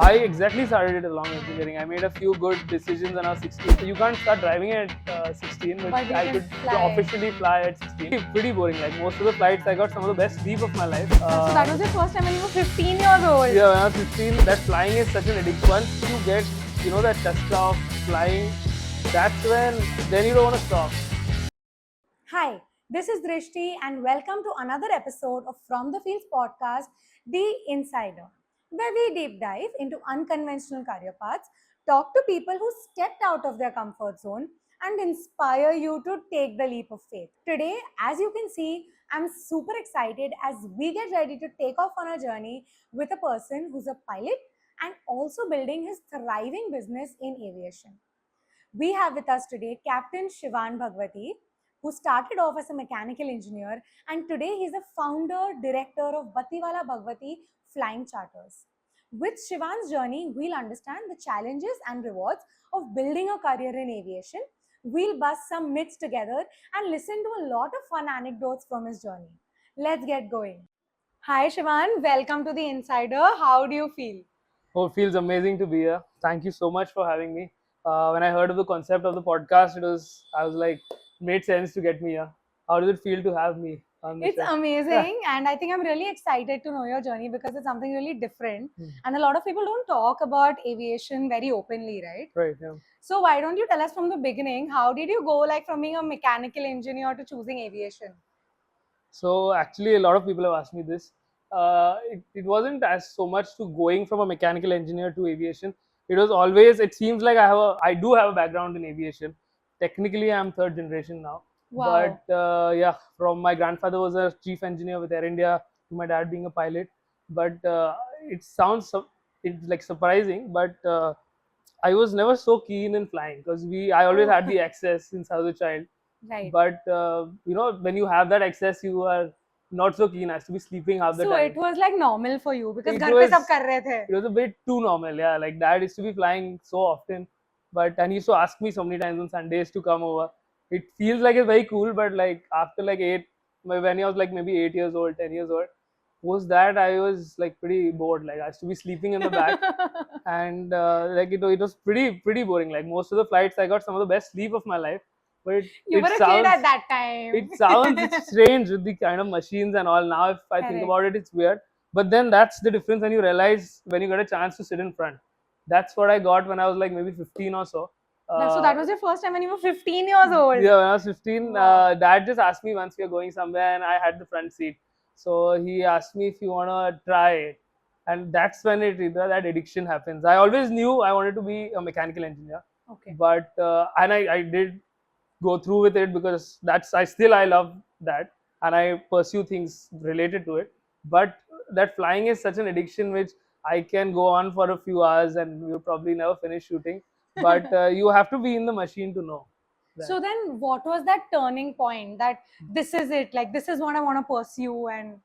I exactly started it along engineering. I made a few good decisions when I was 16. You can't start driving at 16, but But you I can could fly. officially fly at 16. Pretty boring. Like most of the flights, I got some of the best sleep of my life. So that was your first time when you were 15 years old. Yeah, when I was 15, that flying is such an addiction. Once you get, that Chaska of flying, that's when, then you don't want to stop. Hi, this is Drishti and welcome to another episode of From the Fields podcast, The Insider, where we deep dive into unconventional career paths, talk to people who stepped out of their comfort zone and inspire you to take the leap of faith. Today, as you can see, I'm super excited as we get ready to take off on a journey with a person who's a pilot and also building his thriving business in aviation. We have with us today Captain Shivan Bhagvati, who started off as a mechanical engineer and today he's the founder, director of Bativala Bhagvati Flying Charters. With Shivan's journey, we'll understand the challenges and rewards of building a career in aviation. We'll bust some myths together and listen to a lot of fun anecdotes from his journey. Let's get going. Hi Shivan, welcome to the Insider. How do you feel? Oh, it feels amazing to be here. Thank you so much for having me. When I heard of the concept of the podcast, I was like, made sense to get me here. How does it feel to have me on the It's show? amazing, and I think I'm really excited to know your journey because it's something really different. Hmm. And a lot of people don't talk about aviation very openly, right? Right, yeah. So why don't you tell us from the beginning? How did you go like from being a mechanical engineer to choosing aviation? So actually, a lot of people have asked me this. It wasn't as so much to going from a mechanical engineer to aviation. It was always. It seems like I do have a background in aviation. Technically, I'm third generation now. Wow. But yeah, from my grandfather was a chief engineer with Air India to my dad being a pilot. But it sounds it's like surprising, but I was never so keen in flying because I always Oh, had the access since I was a child. right. But when you have that access, you are not so keen. As to be sleeping half the So it time. was like normal for you because It घर पे was सब कर रहे थे. it was a bit too normal. Yeah, like dad used to be flying so often, and he used to ask me so many times on Sundays to come over. It feels like it's very cool, but like after like when I was like maybe 8 years old, 10 years old, post that I was like pretty bored. Like I used to be sleeping in the back, and it was pretty boring. Like most of the flights, I got some of the best sleep of my life. But You were it a kid sounds at that time. it sounds strange with the kind of machines and all. Now, if I think Correct. about it, it's weird. But then that's the difference when you realize when you get a chance to sit in front. That's what I got when I was like maybe 15 or so. So that was your first time when you were 15 years old. Yeah, when I was 15, Wow. dad just asked me once we are going somewhere, and I had the front seat. So he asked me if you wanna try it, and that's when that addiction happens. I always knew I wanted to be a mechanical engineer, Okay. but and I did go through with it because I love that, and I pursue things related to it. But that flying is such an addiction which I can go on for a few hours and we'll probably never finish shooting. But you have to be in the machine to know that. So then what was that turning point that this is it, like this is what I want to pursue? And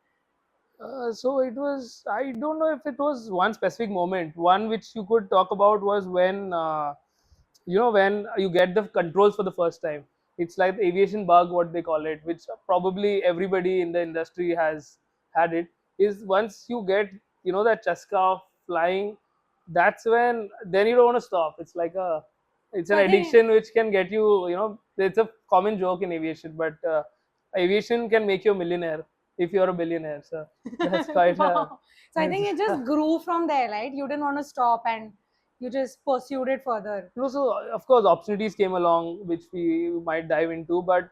So it was. I don't know if it was one specific moment. One which you could talk about was when when you get the controls for the first time. It's like the aviation bug, what they call it, which probably everybody in the industry has had it. Is once you get that chaska of flying, that's when then you don't want to stop. It's so an I think addiction which can get you. It's a common joke in aviation, but aviation can make you a millionaire if you're a billionaire. So that's quite a. wow. So I think it just grew from there, right? You didn't want to stop and you just pursued it further. So of course opportunities came along which we might dive into, but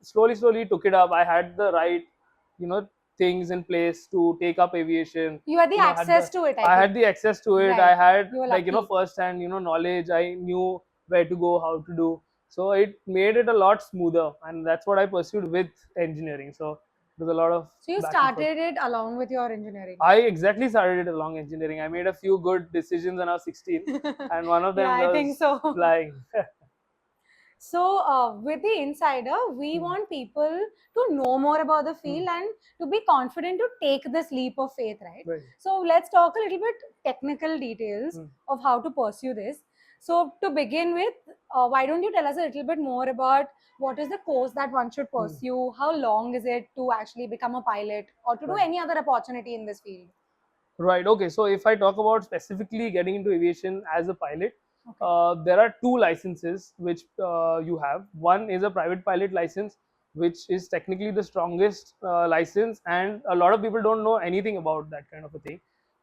slowly took it up. I had the right, things in place to take up aviation. You had the Had access to it, I I had think. the access to it. Right. I had You were like lucky. first hand knowledge. I knew where to go, how to do. So it made it a lot smoother, and that's what I pursued with engineering. So there's a lot of So you back and forth. started it along with your engineering. I exactly started it along engineering. I made a few good decisions when I was 16, and one of them Yeah, I think was so. flying. So, with the insider, we want people to know more about the field and to be confident to take this leap of faith, right? Right. So, let's talk a little bit technical details Mm. of how to pursue this. So, to begin with, why don't you tell us a little bit more about what is the course that one should pursue? How long is it to actually become a pilot or to do Right. any other opportunity in this field? Right. Okay. So if I talk about specifically getting into aviation as a pilot, Okay. there are two licenses which you have. One is a private pilot license, which is technically the strongest license, and a lot of people don't know anything about that kind of a thing.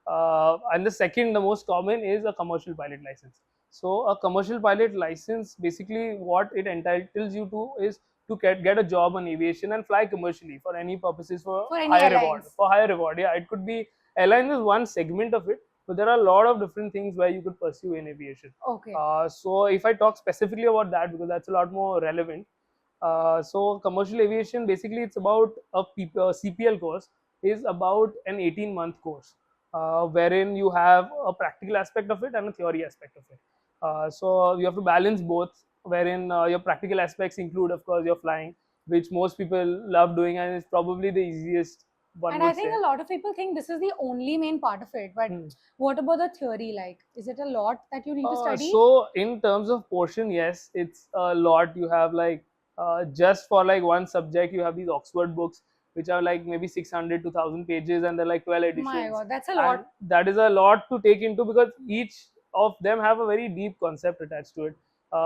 And the second, the most common, is a commercial pilot license. So a commercial pilot license, basically what it entitles you to is to get a job on aviation and fly commercially for any purposes, for For any higher reward. airlines. For higher reward, yeah, it could be airlines is one segment of it, but there are a lot of different things where you could pursue in aviation. Okay. So if I talk specifically about that, because that's a lot more relevant. So commercial aviation, basically it's about a CPL course, is about an 18-month course, wherein you have a practical aspect of it and a theory aspect of it. So you have to balance both, wherein your practical aspects include, of course, your flying, which most people love doing, and is probably the easiest, one And I would think say. a lot of people think this is the only main part of it. But Hmm. what about the theory? Like, is it a lot that you need to study? So in terms of portion, yes, it's a lot. You have like just for like one subject, you have these Oxford books, which are like maybe 600 to 1000 pages, and they're like 12 My editions, God, that's a and lot. that is a lot to take into, because each of them have a very deep concept attached to it,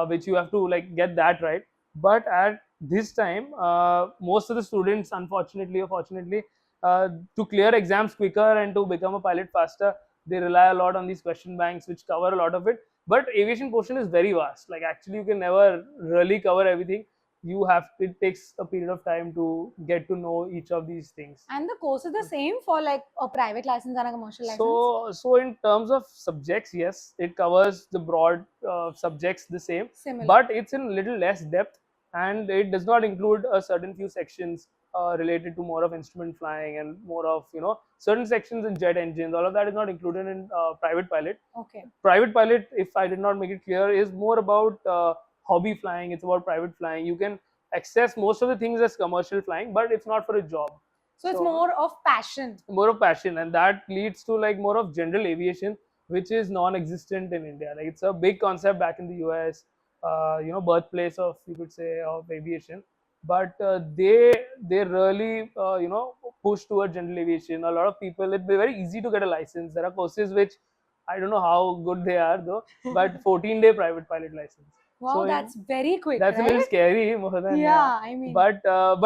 which you have to like get that right. But at this time, most of the students, unfortunately or fortunately, to clear exams quicker and to become a pilot faster, they rely a lot on these question banks, which cover a lot of it. But aviation portion is very vast. Like, actually, you can never really cover everything. You have, it takes a period of time to get to know each of these things. And the course is the same for like a private license and a commercial license? So in terms of subjects, yes, it covers the broad subjects the same, Similar. but it's in little less depth, and it does not include a certain few sections related to more of instrument flying and more of, certain sections in jet engines. All of that is not included in private pilot. Okay. Private pilot, if I did not make it clear, is more about hobby flying. It's about private flying. You can access most of the things as commercial flying, but it's not for a job. So it's So more of passion. more of passion, and that leads to like more of general aviation, which is non-existent in India. Like, it's a big concept back in the US, birthplace of, you could say, of aviation. But they really push towards general aviation. A lot of people, it'd be very easy to get a license. There are courses which I don't know how good they are though, but 14-day private pilot license. Wow, So that's very quick, that's a little right? scary, more than, yeah. Yeah, I mean, But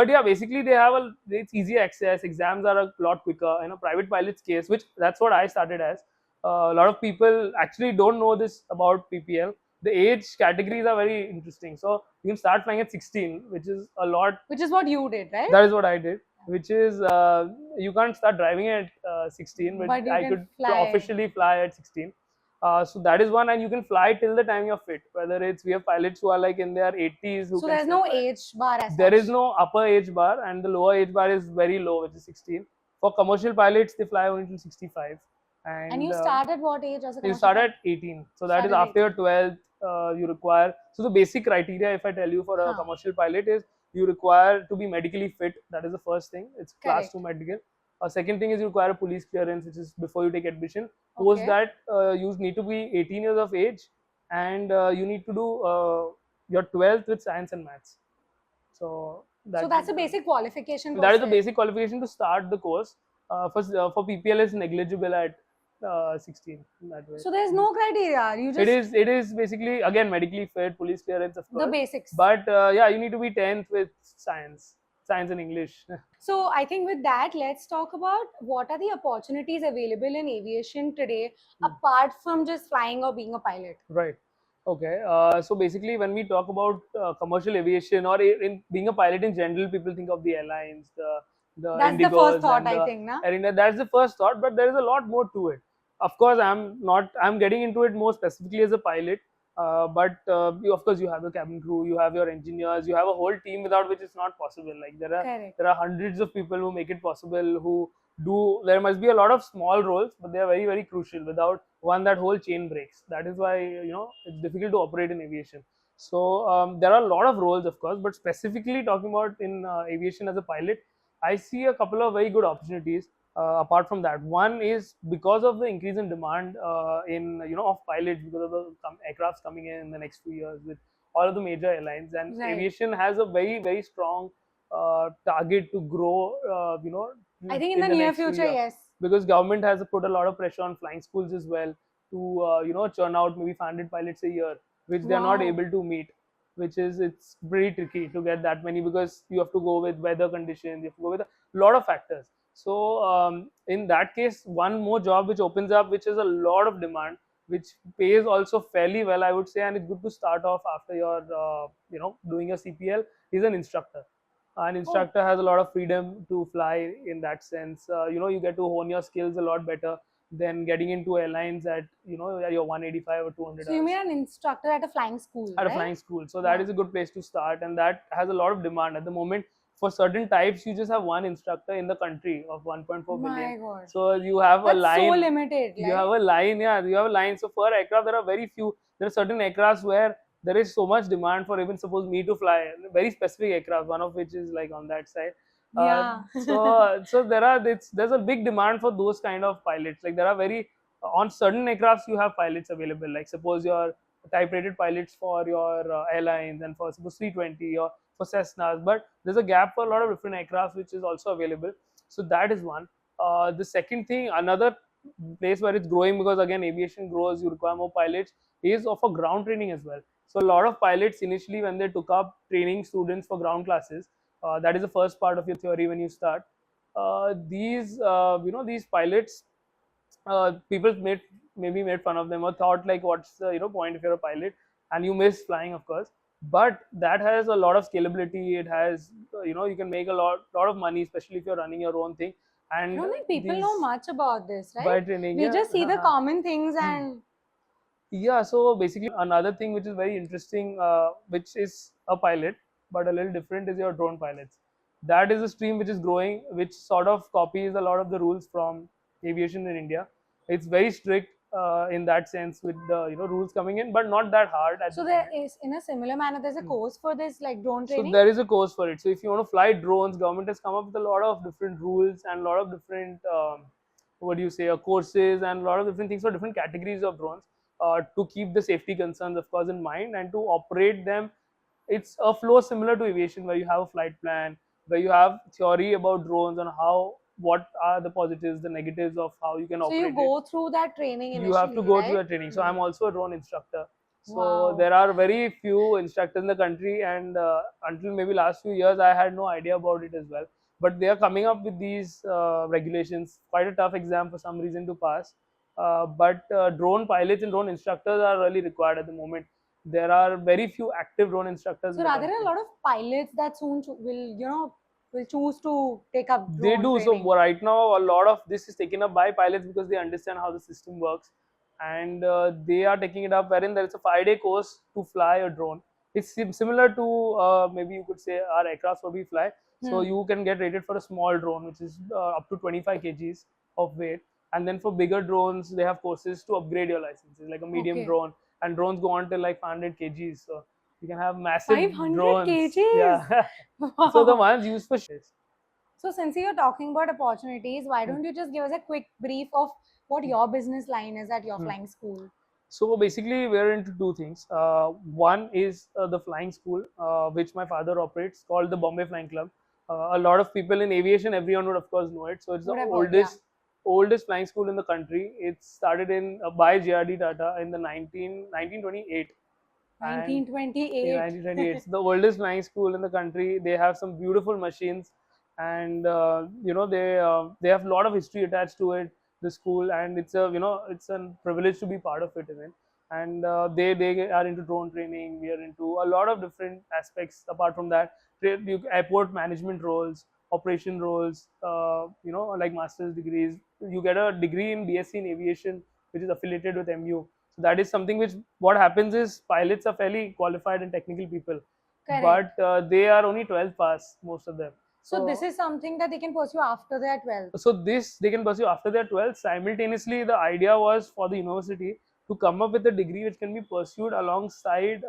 yeah, basically they have it's easy access. Exams are a lot quicker in a private pilot's case, which that's what I started as. A lot of people actually don't know this about PPL. The age categories are very interesting. So you can start flying at 16, which is a lot. which is what you did, right? That is what I did. Which is, you can't start driving at 16, but But you I can could fly. officially fly at 16. So that is one, and you can fly till the time you're fit. Whether it's, we have pilots who are like in their 80s who So can there's still no fly. age bar as There such. is no upper age bar, and the lower age bar is very low, which is 16. For commercial pilots, they fly only till 65. And you start at what age as a You commercial start pilot? at 18. So that is Start at after your 18. 12th, you require. So the basic criteria, if I tell you, for a Huh. commercial pilot is you require to be medically fit. That is the first thing. It's class Correct. 2 medical. Second thing is you require a police clearance, which is before you take admission. Post Okay. that, you need to be 18 years of age, and you need to do your 12th with science and maths. So So that's a basic qualification. that per is the se. basic qualification to start the course. For PPL, is negligible at 16 in that way. So there's no criteria. You just It is basically, again, medically fit, police clearance, of the course. basics. But yeah, you need to be 10th with science and English. So I think with that, let's talk about what are the opportunities available in aviation today, apart from just flying or being a pilot. Right. Okay. So basically, when we talk about commercial aviation, or in being a pilot in general, people think of the airlines, the That's the first Indigos, thought, and I the think, na? Air India. That's the first thought, but there is a lot more to it. Of course, I'm not. I'm getting into it more specifically as a pilot. But of course, you have the cabin crew, you have your engineers, you have a whole team without which it's not possible. Like, Correct. there are hundreds of people who make it possible. Who do There must be a lot of small roles, but they are very, very crucial. Without one, that whole chain breaks. That is why, it's difficult to operate in aviation. So there are a lot of roles, of course, but specifically talking about in aviation as a pilot, I see a couple of very good opportunities. Apart from that, one is because of the increase in demand in of pilots, because of the aircrafts coming in the next few years with all of the major airlines, and Right. aviation has a very, very strong target to grow. I think in the near next few future, years. yes. because government has put a lot of pressure on flying schools as well to churn out maybe 500 pilots a year, which they are not Wow. able to meet. Which is, it's pretty tricky to get that many, because you have to go with weather conditions, you have to go with a lot of factors. So in that case, one more job which opens up, which is a lot of demand, which pays also fairly well, I would say, and it's good to start off after your doing a CPL, is an instructor. An Oh, instructor has a lot of freedom to fly in that sense. You get to hone your skills a lot better than getting into airlines at at your 185 or 200 so you mean hours an instructor at a flying school, at a right? flying school. So that Yeah. is a good place to start, and that has a lot of demand at the moment. For certain types, you just have one instructor in the country of 1.4 billion. My God. So you have a That's so line. limited, You have right? a line, yeah. You have a line. So for aircraft, there are very few. There are certain aircrafts where there is so much demand for even suppose me to fly very specific aircraft. One of which is like on that side. Yeah. So there's a big demand for those kind of pilots. Like there are very on certain aircrafts you have pilots available. Like suppose your type rated pilots for your airlines and for suppose 320 or for Cessnas, but there's a gap for a lot of different aircrafts which is also available. So that is one. The second thing, another place where it's growing, because again aviation grows, you require more pilots, is of a ground training as well. So a lot of pilots initially, when they took up training students for ground classes, that is the first part of your theory when you start. These pilots, people maybe made fun of them or thought like, what's the point if you're a pilot and you miss flying, of course. But that has a lot of scalability. It has you can make a lot of money, especially if you're running your own thing. I And don't think people know these much about this, right? by training, We yeah. just see the common things and Yeah, so basically another thing which is very interesting, which is a pilot, but a little different, is your drone pilots. That is a stream which is growing, which sort of copies a lot of the rules from aviation in India. It's very strict in that sense, with the rules coming in, but not that hard at the so there moment. is in a similar manner there's a course for this like drone So training. there is a course for it. So if you want to fly drones, government has come up with a lot of different rules and a lot of different what do you say, courses, and a lot of different things for different categories of drones, to keep the safety concerns, of course, in mind, and to operate them. It's a flow similar to aviation, where you have a flight plan, where you have theory about drones and how, what are the positives, the negatives of how you can So you operate it. go through that training You have to initially, go through right? the training. So Hmm. I'm also a drone instructor. So Wow. there are very few instructors in the country, and until maybe last few years, I had no idea about it as well. But they are coming up with these regulations. Quite a tough exam for some reason to pass. But drone pilots and drone instructors are really required at the moment. There are very few active drone instructors in So the are there a country. lot of pilots that soon will will choose to take up They drone do. So training? right now, a lot of this is taken up by pilots because they understand how the system works, and they are taking it up. Wherein there is a 5 day course to fly a drone. It's similar to maybe you could say our aircraft what we fly. So Hmm. you can get rated for a small drone, which is up to 25 kgs of weight, and then for bigger drones, they have courses to upgrade your licenses, like a medium Okay. drone, and drones go on to like 500 kgs. So you can have massive 500 drones. kgs. Yeah. So the Wow. ones used for So since you're talking about opportunities, why Hmm. don't you just give us a quick brief of what your business line is at your Hmm. flying school? So basically, we're into two things. One is the flying school, which my father operates, called the Bombay Flying Club. A lot of people in aviation, everyone would of course know it. So it's the Would have heard, yeah. oldest flying school in the country. It started in by JRD Tata in the 1928, and in 1928. 1928. It's the oldest flying school in the country. They have some beautiful machines, and they have a lot of history attached to it. The school, and it's a privilege to be part of it even. And they are into drone training. We are into a lot of different aspects. Apart from that, airport management roles, operation roles. Like master's degrees. You get a degree in BSc in aviation, which is affiliated with MU. So that is something which, what happens is, pilots are fairly qualified and technical people, Correct. but they are only 12th pass, most of them. So this So is something that they can pursue after their 12th. so this they can pursue after their 12th. Simultaneously, the idea was for the university to come up with a degree which can be pursued alongside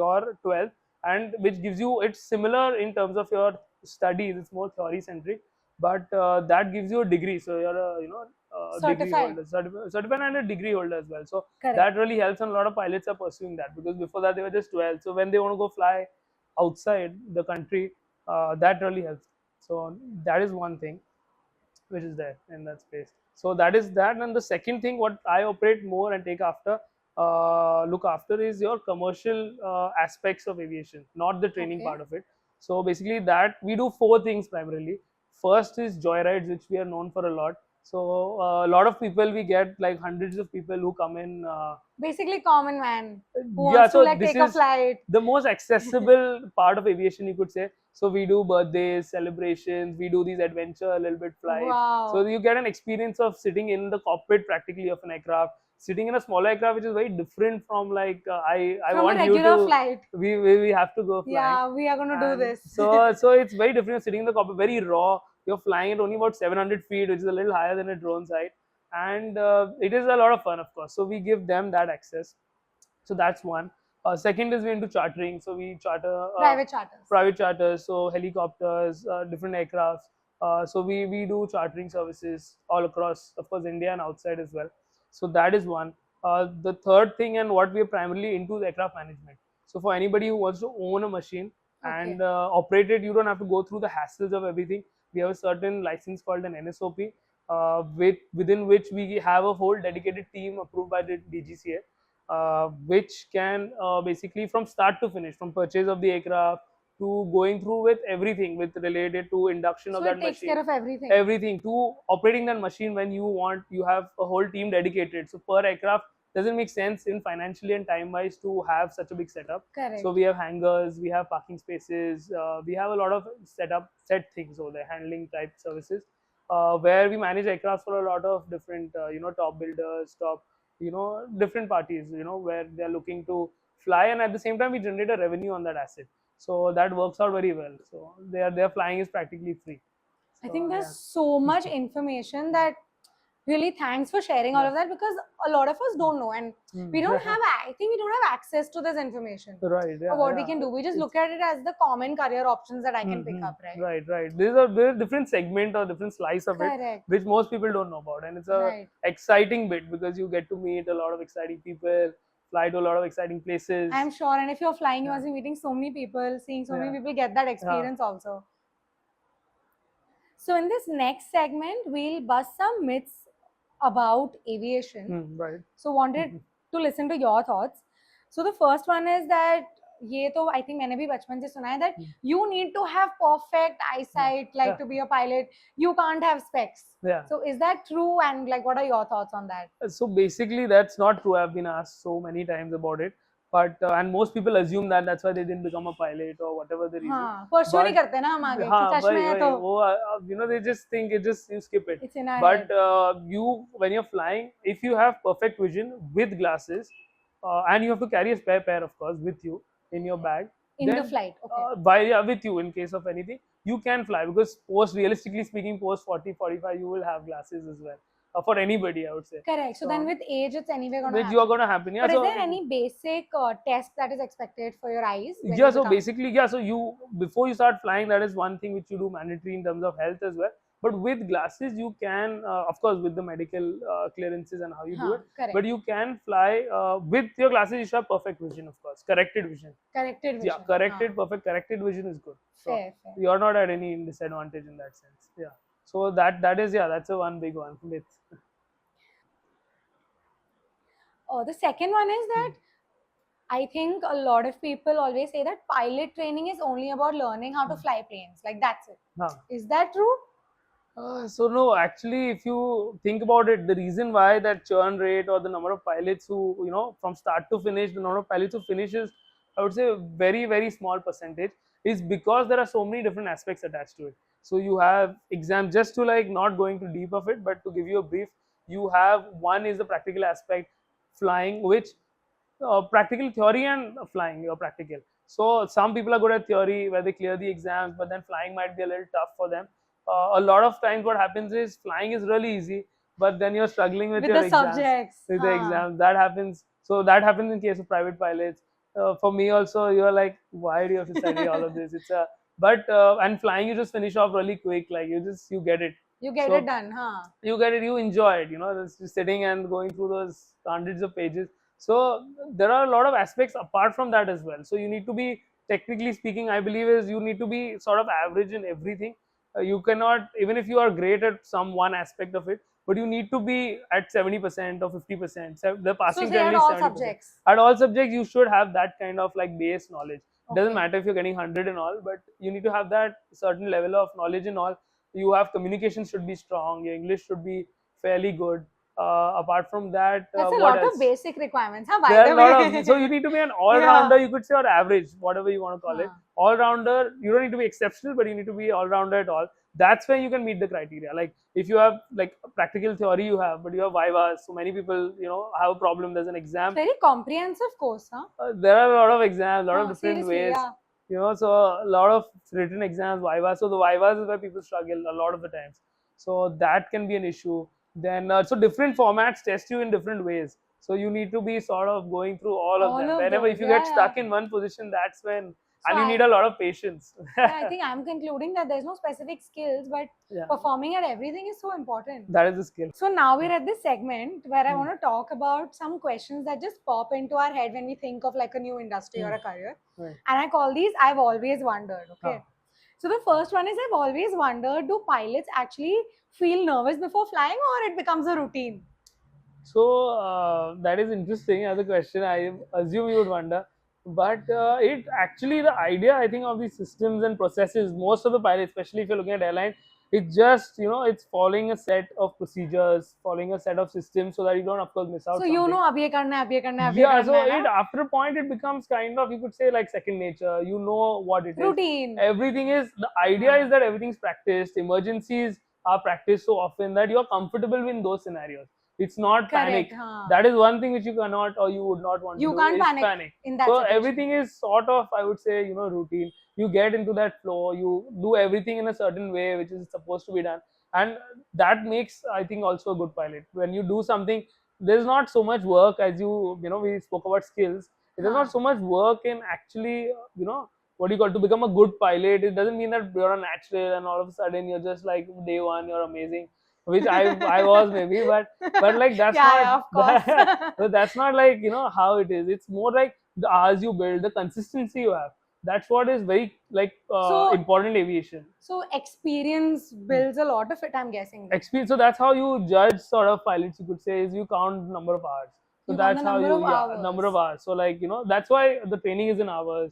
your 12th, and which gives you, it's similar in terms of your studies, it's more theory centric, but that gives you a degree. So you're a degree Certified. holder, certified, and a degree holder as well. So Correct. that really helps, and a lot of pilots are pursuing that, because before that they were just 12. So when they want to go fly outside the country, that really helps. So that is one thing. which is there in that space. So that is that. And the second thing what I operate more and take after, look after, is your commercial aspects of aviation, not the training Okay. part of it. So basically that we do four things primarily. First is joyrides, which we are known for a lot. So a lot of people, we get like hundreds of people who come in. Basically, common man who Yeah, wants to so like this take a is flight. the most accessible part of aviation, you could say. So we do birthdays, celebrations, we do these adventure a little bit flights. So Wow. you get an experience of sitting in the cockpit practically of an aircraft, sitting in a small aircraft, which is very different from like I From a want you regular to, flight. we have to go flying. Yeah, we are going to do And this. so it's very different sitting in the cockpit, very raw. You're flying at only about 700 feet, which is a little higher than a drone's height. And it is a lot of fun, of course. So we give them that access. So that's one. Second is we into chartering. So we charter Private charters. private charters, so helicopters, different aircrafts. So we do chartering services all across, of course, India and outside as well. So that is one. The third thing, and what we are primarily into, is aircraft management. So for anybody who wants to own a machine Okay. and operate it, you don't have to go through the hassles of everything. We have a certain license called an NSOP, within which we have a whole dedicated team approved by the DGCA, which can basically from start to finish, from purchase of the aircraft to going through with everything with related to induction of So that it takes machine, care of everything. everything to operating that machine. When you want, you have a whole team dedicated. So per aircraft doesn't make sense in financially and time wise to have such a big setup. Correct. So we have hangars, we have parking spaces, we have a lot of set things over there, handling type services, where we manage aircraft for a lot of different top builders, top different parties, where they're looking to fly, and at the same time we generate a revenue on that asset. So that works out very well. So their flying is practically free. I So think there's yeah. so much information that really thanks for sharing all Yeah. of that, because a lot of us don't know, and we don't have, I think we don't have access to this information. Right, yeah, Or what we yeah. can do. We just It's- look at it as the common career options that I can pick up, right? Right. There's a different segment or different slice of it Correct. which most people don't know about, and it's a Right. exciting bit because you get to meet a lot of exciting people, fly to a lot of exciting places. I'm sure. And if you're flying, you Yeah. must be meeting so many people, seeing so many Yeah. people get that experience also. So in this next segment, we'll bust some myths about aviation. Right. So wanted to listen to your thoughts. So the first one is that ये तो I think मैंने भी बचपन से सुना है that you need to have perfect eyesight like Yeah. to be a pilot. You can't have specs. Yeah. So is that true? And like, what are your thoughts on that? So basically, that's not true. I've been asked so many times about it, but and most people assume that that's why they didn't become a pilot or whatever the reason. हाँ, pursue नहीं करते ना हम आगे कि हाँ, चश्मे है तो वो they just think it just you skip it. it's in our But head. you when you're flying, if you have perfect vision with glasses, and you have to carry a spare pair, of course, with you in your bag. In the then, flight, okay. with you in case of anything, you can fly because realistically speaking, post 40, 45, you will have glasses as well. For anybody, I would say. Correct. So then with age, it's anyway going to Which happen. you are going to happen. Yeah. But So, is there any basic test that is expected for your eyes? when yeah, you so become- basically, yeah, so you before you start flying, that is one thing which you do mandatory in terms of health as well. But with glasses, you can, of course, with the medical clearances and how you do it. correct. But you can fly with your glasses. You should have perfect vision, of course, corrected vision. Corrected vision. Yeah, corrected, perfect, corrected vision is good. So Fair. you're not at any disadvantage in that sense. Yeah. So that is, yeah, that's a one big one with. The second one is that I think a lot of people always say that pilot training is only about learning how to fly planes. Like that's it. Huh. Is that true? So no, actually, if you think about it, the reason why that churn rate or the number of pilots who, from start to finish, the number of pilots who finishes, I would say a very, very small percentage, is because there are so many different aspects attached to it. So you have exams, just to like not going too deep of it, but to give you a brief, you have one is the practical aspect, flying, which practical theory and flying, you're practical. So some people are good at theory where they clear the exams, but then flying might be a little tough for them. A lot of times what happens is flying is really easy, but then you're struggling with your the exams, subjects. with the exams. That happens. So that happens in case of private pilots. For me also, you're like, why do you have to study all of this? It's a but and flying, you just finish off really quick. Like you get it. You get So- it done, huh? You get it, you enjoy it, just sitting and going through those hundreds of pages. So there are a lot of aspects apart from that as well. So you need to be, technically speaking, I believe, is you need to be sort of average in everything. You cannot, even if you are great at some one aspect of it, but you need to be at 70% or 50%. So the So passing say at generally is all 70%. subjects. At all subjects, you should have that kind of like base knowledge. It doesn't Okay. matter if you're getting 100 and all, but you need to have that certain level of knowledge and all. You have communication should be strong. Your English should be fairly good. Apart from that, That's a what lot of else? basic requirements, huh, by There are the a lot way. of, so you need to be an Yeah. all-rounder, you could say, or average, whatever you want to call it. Huh. All-rounder, you don't need to be exceptional, but you need to be all-rounder at all. That's when you can meet the criteria. Like if you have like practical theory you have, but you have vivas, so many people, have a problem. There's an It's exam. very comprehensive course, huh? There are a lot of exams, a lot of different Seriously, ways. yeah. So a lot of written exams, vivas. So the vivas is where people struggle a lot of the times. So that can be an issue. Then so different formats test you in different ways. So you need to be sort of going through all of All them. of Whenever those, if you yeah, get yeah. stuck in one position, that's when, So and you need a lot of patience. yeah, I think I'm concluding that there's no specific skills, but Yeah, performing at everything is so important. that is the skill. So now we're at this segment where I Hmm. want to talk about some questions that just pop into our head when we think of like a new industry or Hmm. a career. Right. And I call these I've always wondered. Okay. Ah. So the first one is I've always wondered, do pilots actually feel nervous before flying or it becomes a routine? So that is interesting as a question. I assume you would wonder, but it actually, the idea I think of these systems and processes. Most of the pilots, especially if you're looking at airline, it's just it's following a set of procedures, following a set of systems, so that you don't of course miss So out you something. know अब ये करना है, अब ये करना है, अब ये Yeah, करना so है ना? it after a point it becomes kind of, you could say, like second nature. You know what it is. Routine. Everything is, the idea is that everything's practiced. Emergencies are practiced so often that you're comfortable in those scenarios. It's not panic. Correct. Haan. That is one thing which you cannot or you would not want You to do, can't is panic panic. in that So situation. everything is sort of, I would say, routine. You get into that flow. You do everything in a certain way which is supposed to be done, and that makes, I think, also a good pilot. When you do something, there's not so much work as we spoke about skills. There's not so much work in actually what you got to become a good pilot. It doesn't mean that you're a natural and all of a sudden you're just like day one you're amazing, which I was maybe, but like that's Yeah, not yeah, of course. but that's not like how it is. It's more like the hours you build, the consistency you have. That's what is very like So- important in aviation. So experience builds a lot of it, I'm guessing. Experience. So that's how you judge sort of pilots. You could say is you count number of hours. So You count that's the how number you of hours. number of hours. So like that's why the training is in hours.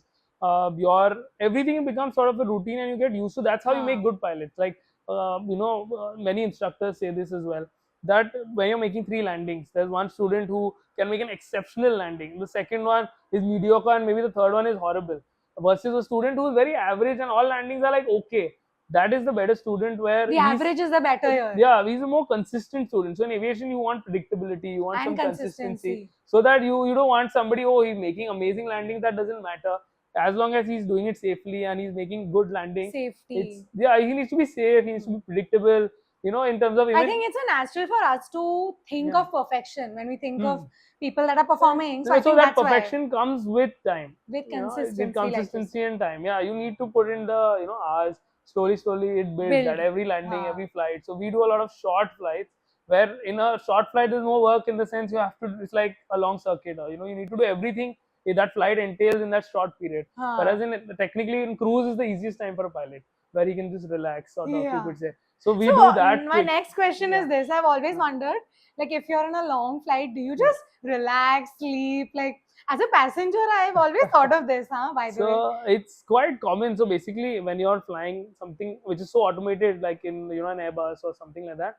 Your everything becomes sort of a routine and you get used to. That's how you make good pilots. Like many instructors say this as well, that when you're making 3 landings, there's one student who can make an exceptional landing. The second one is mediocre, and maybe the third one is horrible. Versus a student who is very average and all landings are like okay. That is the better student where The average is the better here. yeah, he's a more consistent student. So in aviation, you want predictability, you want And some consistency. so that you don't want somebody, oh, he's making amazing landings. That doesn't matter as long as he's doing it safely and he's making good landing. Safety. He needs to be safe. He needs to be predictable. In terms of even, I think it's a natural for us to think Yeah. of perfection when we think Hmm. of people that are performing. So I so think that that's perfection comes with time. With With consistency, consistency like and time. Yeah, you need to put in the hours. Slowly it builds Build. that every landing, Haan. every flight. So we do a lot of short flights where in a short flight there's more work in the sense you have to. It's like a long circuit. You need to do everything that flight entails in that short period. Haan. Whereas technically in cruise is the easiest time for a pilot where he can just relax, sort of, you Yeah. could say. So we So, do that. my next question is this. I've always wondered, like, if you're on a long flight, do you just relax, sleep? Like, as a passenger, I've always thought of this, by the way. So it's quite common. So basically, when you're flying something which is so automated, like in an Airbus or something like that,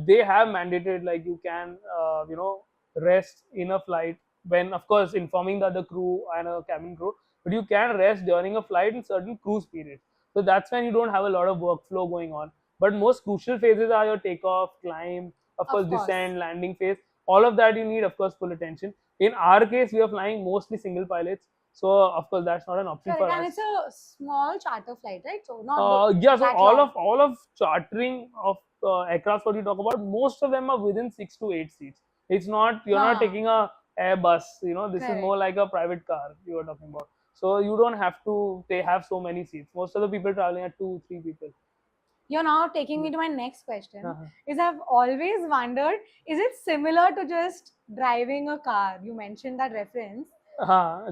they have mandated like you can rest in a flight when, of course, informing the other crew and a cabin crew, but you can rest during a flight in certain cruise periods. So that's when you don't have a lot of workflow going on. But most crucial phases are your takeoff, climb, of course, descent, landing phase. All of that you need, of course, full attention. In our case, we are flying mostly single pilots, so of course that's not an option Correct, for and us. it's a small charter flight, right? So not Yeah, so that all long. of chartering of aircraft, what you talk about, most of them are within 6 to 8 seats. It's not, you're not taking a Airbus. This is Correct. more like a private car you are talking about. So you don't have to. They have so many seats. Most of the people traveling are 2, 3 people. You're now taking me to my next question. Uh-huh. Is I've always wondered, is it similar to just driving a car? You mentioned that reference.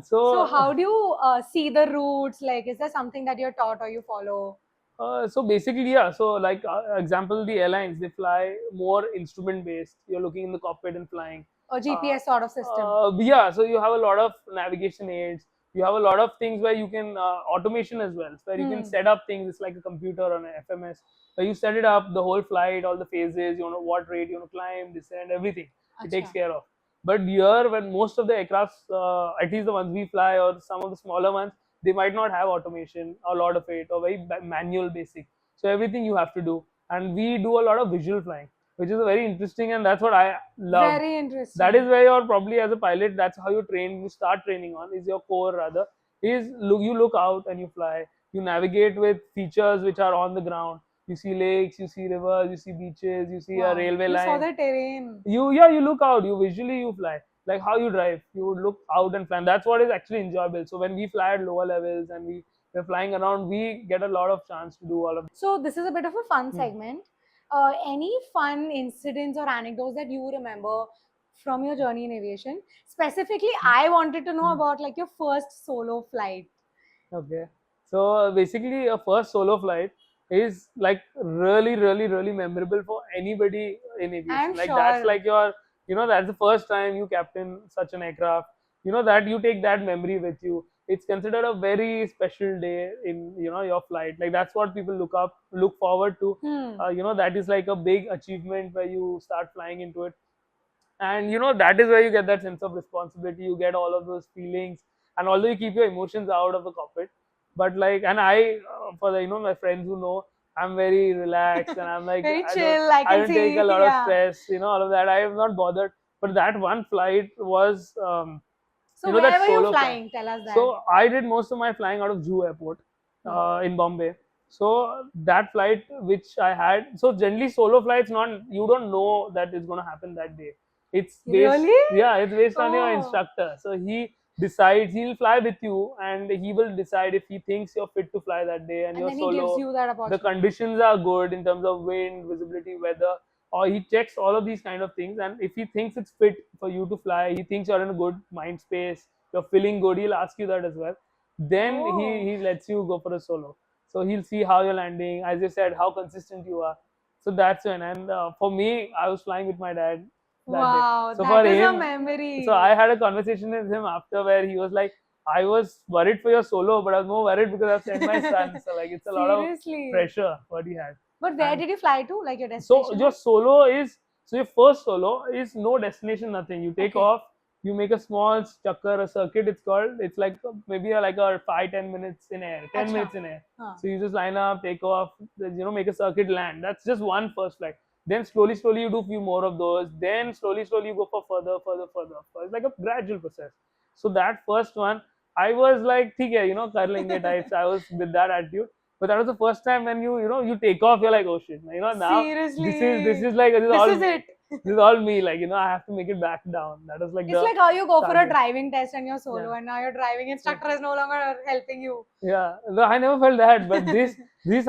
So how do you see the routes? Like, is there something that you're taught or you follow? So basically, yeah. So like example, the airlines, they fly more instrument based. You're looking in the cockpit and flying. Or GPS sort of system. Yeah. So you have a lot of navigation aids. You have a lot of things where you can automation as well, where you can Hmm. set up things. It's like a computer on an FMS. Where you set it up, the whole flight, all the phases. You know what rate you want to climb, descend, everything. It takes Acha. care of. But here, when most of the aircrafts, at least the ones we fly or some of the smaller ones, they might not have automation, a lot of it, or very manual basic. So everything you have to do, and we do a lot of visual flying, which is very interesting, and that's what I love. Very That is interesting. where you're probably as a pilot. That's how you train. You start training on is your core rather is look you look out and you fly. You navigate with features which are on the ground. You see lakes, you see rivers, you see beaches, you see a Wow. railway You saw line. the terrain. You look out, you visually you fly, like how you drive, you would look out and fly, and that's what is actually enjoyable. So when we fly at lower levels and we're flying around, we get a lot of chance to do all of So this is a bit of a fun Hmm. segment. Any fun incidents or anecdotes that you remember from your journey in aviation? Specifically, I wanted to know Hmm. about like your first solo flight. Okay. So basically, a first solo flight is like really memorable for anybody in I'm aviation. Like that's sure. like your, that's the first time you captain such an aircraft. That you take that memory with you. It's considered a very special day in your flight. Like that's what people look forward to. Hmm. That is like a big achievement where you start flying into it, and that is where you get that sense of responsibility. You get all of those feelings, and although you keep your emotions out of the cockpit, but like, and I for the my friends who know, I'm very relaxed, and I'm like, Very i don't chill. I i can don't take a see. lot of Yeah. stress, all of that. I am not bothered. But that one flight was So that where were you solo flight. flying? Tell us that. So I did most of my flying out of Zoo Airport Hmm. in Bombay. So that flight which I had, so generally solo flights, not, you don't know that it's going to happen that day. It's based, Really? yeah, it's based on your Oh. instructor. So he decides, he'll fly with you, and he will decide if he thinks you're fit to fly that day and And you're then he gives solo, you that the opportunity. conditions are good in terms of wind, visibility, weather, or he checks all of these kind of things. And if he thinks it's fit for you to fly, he thinks you're in a good mind space, you're feeling good, he'll ask you that as well. Then Oh. he lets you go for a solo. So he'll see how you're landing, as you said, how consistent you are. So that's when. And for me, I was flying with my dad that day. Wow. So for That is a him, so memory. I had a conversation with him after where he was like, I was worried for your solo, but I was more worried because I've sent my son. So like, it's a lot of Seriously. pressure what he had. But where And did you fly to? Like your so destination your was? solo is, so your first solo is no destination, nothing. You take Okay. off, you make a small chucker, a circuit. It's called. It's like maybe like a 5-10 minutes in air, 10 minutes Acha. in air. Huh. So you just line up, take off, make a circuit, land. That's just one first flight. Then slowly you do few more of those. Then slowly you go for further. It's like a gradual process. So that first one, I was like, ठीक है, कर लेंगे types. I was with that attitude. But that was the first time when you take off, you're like, oh shit, now this is Seriously. like, this is This all is me. it. This is all me. Like, I have to make it back down. That was like It's the like how you go for a target. driving test and you're Yeah. solo, and now your driving Yeah. instructor is no longer helping you. Yeah. No, I never felt that, but this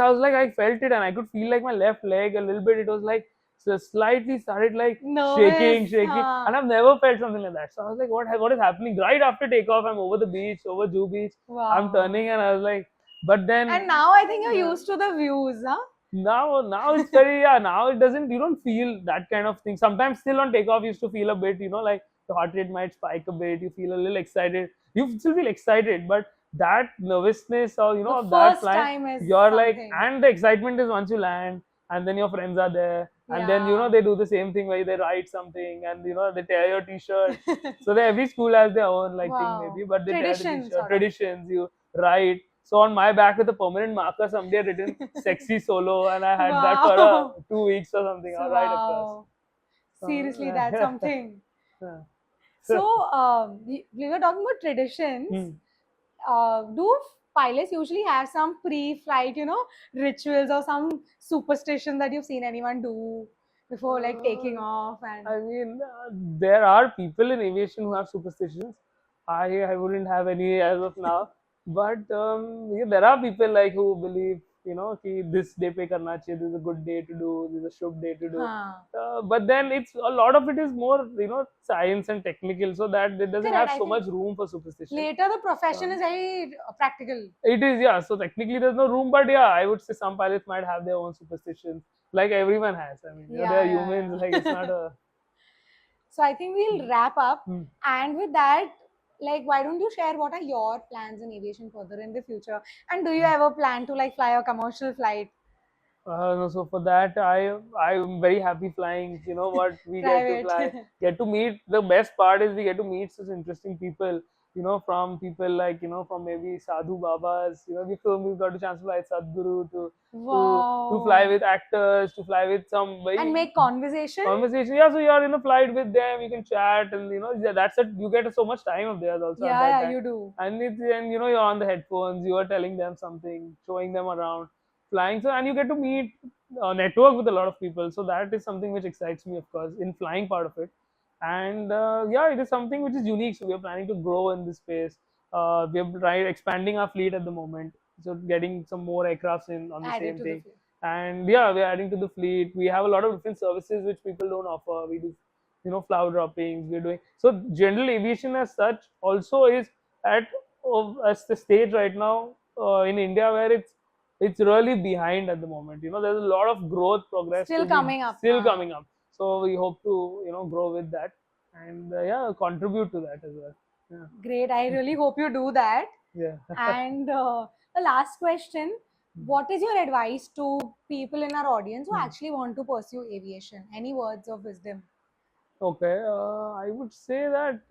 I was like, I felt it, and I could feel like my left leg a little bit. It was like, so slightly started like Nervous. shaking, Huh. and I've never felt something like that. So I was like, what is happening? Right after takeoff, I'm over the beach, over Jew Beach. I'm Wow. turning, and I was like, but then And now I think you're yeah, used to the views, huh? now it's very, yeah, now it doesn't, you don't feel that kind of thing. Sometimes still on takeoff you used to feel a bit, like the heart rate might spike a bit, you feel a little excited, you still feel excited, but that nervousness or The of that first flying, time is you're like, something. and the excitement is once you land, and then your friends are there, and then Yeah. they do the same thing where they write something, and they tear your t-shirt. So every school has their own like thing Wow. maybe, but they tear the Tradition, t-shirt, sort of. traditions, you write. So on my back with a permanent marker, somebody had written "sexy solo," and I had that for Wow. 2 weeks or something. So, I'll write across. wow. Seriously, that's something. Yeah. So, we were talking about traditions. Hmm. Do pilots usually have some pre-flight, rituals or some superstition that you've seen anyone do before, like taking Uh, off? And I mean, there are people in aviation who have superstitions. I wouldn't have any as of now, but yeah, there are people like who believe कि this day पे करना चाहिए, this is a good day to do, this is a shubh day to do. हाँ. But then it's a lot of it is more science and technical, so that it doesn't Correct, have I so think much room for superstition. later the profession is very practical. It is, yeah. So technically there's no room, but yeah, I would say some pilots might have their own superstitions, like everyone has. I mean, they Yeah, are yeah, humans. yeah. Like it's not a. So I think we'll wrap up. Hmm. And with that, like, why don't you share what are your plans in aviation further in the future? And do you ever plan to like fly a commercial flight, No, so for that, I'm very happy flying. You know what, we get to private? fly, get to meet. The best part is we get to meet such interesting people. From people like from maybe sadhu babas. We got a chance to fly with Sadhguru to fly Wow. with actors, to fly with some And very make conversation? conversation. Yeah, so you're in a flight with them, you can chat, and yeah, that's it. You get so much time of theirs also at Yeah, that yeah, time, you do. and you're on the headphones, you are telling them something, showing them around, flying. So and you get to meet, network with a lot of people. So that is something which excites me, of course, in flying part of it. And yeah, it is something which is unique. So we are planning to grow in this space. We are trying expanding our fleet at the moment, so getting some more aircrafts in on the Added same to the thing. fleet. And yeah, we're adding to the fleet. We have a lot of different services which people don't offer. We do flower droppings, we're doing. So general aviation as such also is at as the stage right now in India where it's really behind at the moment. There's a lot of growth progress to Still be coming up. still coming up. So we hope to grow with that, and yeah, contribute to that as well. Yeah. Great. I really hope you do that. Yeah. And the last question, what is your advice to people in our audience who actually want to pursue aviation? Any words of wisdom? Okay, I would say that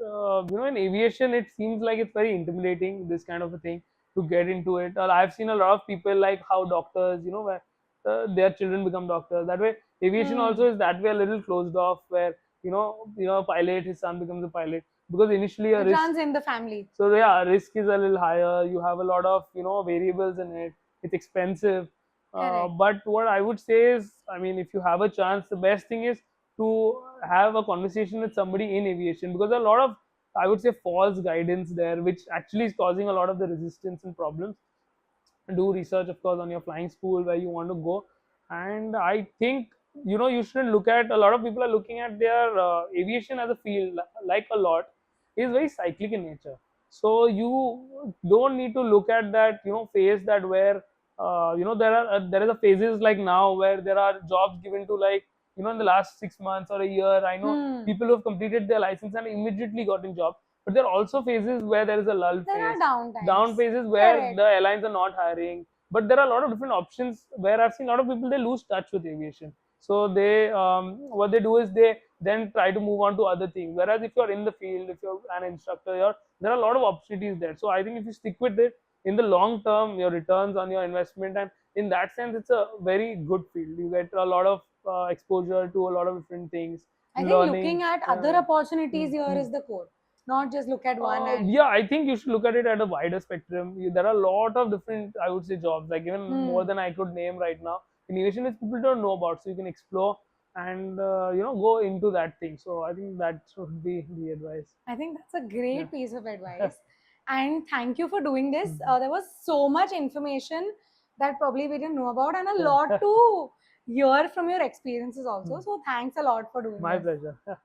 in aviation, it seems like it's very intimidating. This kind of a thing to get into it. I've seen a lot of people like how doctors, where their children become doctors. That way, aviation Hmm. also is that way a little closed off, where a pilot, his son becomes a pilot because initially a It risk. runs in the family. So yeah, risk is a little higher. You have a lot of variables in it. It's expensive. Correct. But what I would say is, I mean, if you have a chance, the best thing is to have a conversation with somebody in aviation, because a lot of, I would say, false guidance there, which actually is causing a lot of the resistance and problems. Do research, of course, on your flying school where you want to go. And I think you shouldn't look at, a lot of people are looking at their aviation as a field, like a lot is very cyclic in nature. So you don't need to look at that phase, that where there is a phases like now where there are jobs given to, like in the last 6 months or a year. I know Hmm. people who have completed their license and immediately got in job. But there are also phases where there is a lull There are phase, down times. down phases where Correct. the airlines are not hiring. But there are a lot of different options where I've seen a lot of people, they lose touch with aviation. So they what they do is they then try to move on to other things. Whereas if you're in the field, if you're an instructor, there are a lot of opportunities there. So I think if you stick with it in the long term, your returns on your investment, and in that sense, it's a very good field. You get a lot of exposure to a lot of different things, I think learning. looking at other Yeah. opportunities here Mm. is the core, not just look at one and. Yeah, I think you should look at it at a wider spectrum. There are a lot of different, I would say, jobs, like even more Hmm. than I could name right now. In aviation, which people don't know about, so you can explore and go into that thing. So I think that should be the advice. I think that's a great Yeah. piece of advice. And thank you for doing this. Mhm. There was so much information that probably we didn't know about, and a Yeah. lot to hear from your experiences also. Mm. So thanks a lot for doing My this. pleasure.